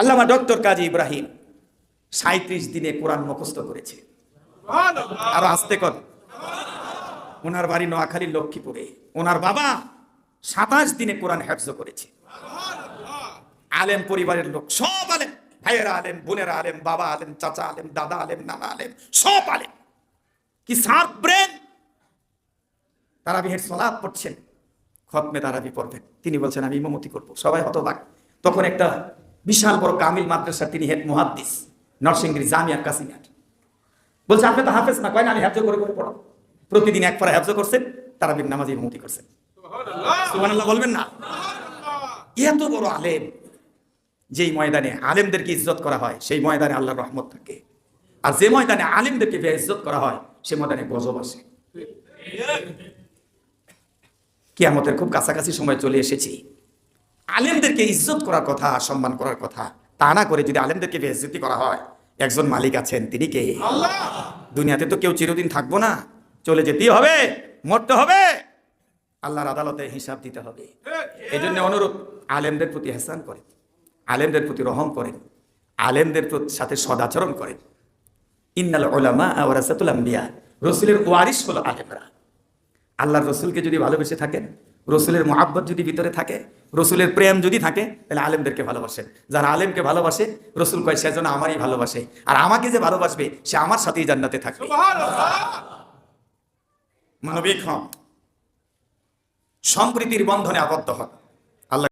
আল্লামা doctor কাজী ইব্রাহিম 37 দিনে কোরআন মুখস্থ করেছে। আর আস্তে কর, ওনার বাড়ি নোয়াখালী লক্ষ্মীপুরে। ওনার বাবা 27 দিনে কোরআন হেফজ করেছে। আলেম পরিবারের লোক, সব আলেম, ভাইয়েরা আলেম, বোনেরা আলেম, বাবা আলেম, চাচা আলেম, দাদা আলেম, নানা আলেম, সব আলেম। কি শার্প ব্রেন! তারাবিহের সালাত পড়ছেন, খতমে তারাবি পড়বেন। তিনি বলছেন আমি ইমামতি করব। সবাই হতবাক। তখন একটা বিশাল বড় কামিল মাদ্রাসা, তিনি হেড মুহাদ্দিস, নরসিংদী জামিয়া কাসিমিয়ার। বলছে আপনি তো হাফেজ না? কয় না, আমি হেফজ করে করে পড়াবো। প্রতিদিন এক পারা হেফজ করছেন, তারাবির নামাজ ইমামতি করছেন। সুবহানাল্লাহ বলবেন না? এত বড় আলেম, যেই ময়দানে আলেমদেরকে ইজ্জত করা হয় সেই ময়দানে আল্লাহর রহমত থাকে, আর যে ময়দানে আলেমদেরকে বেইজ্জত করা হয় সে ময়দানে গজব আসে। কিয়ামতের খুব কাছাকাছি সময় চলে এসেছি। আলেমদেরকে ইজ্জত করার কথা, সম্মান করার কথা, তা না করে যদি আলেমদেরকে বেইজ্জতি করা হয়, একজন মালিক আছেন, তিনি কে? আল্লাহ। দুনিয়াতে তো কেউ চিরদিন থাকবো না, চলে যেতেই হবে, মরতে হবে, আল্লাহর আদালতে হিসাব দিতে হবে। এই জন্য অনুরোধ, আলেমদের প্রতি ইহসান করেন, আলেমদের প্রতি রহম করেন, আলেমদের সাথে সদাচরণ করেন। ইন্নাল উলামা ওয়ারাসাতুল আম্বিয়া, রাসূলের ওয়ারিস হলো আলেমরা। আল্লাহর রসুলকে যদি ভালোবেসে থাকেন, রসুলের মহাব্বত যদি ভিতরে থাকে, রসুলের প্রেম যদি থাকে, তাহলে আলেমদেরকে ভালোবাসেন। যারা আলেমকে ভালোবাসে, রসুল কয় সেজন্য আমারই ভালোবাসে, আর আমাকে যে ভালোবাসবে সে আমার সাথেই জান্নাতে থাকবে। মানবিক হন, সম্প্রীতির বন্ধনে আবদ্ধ হন।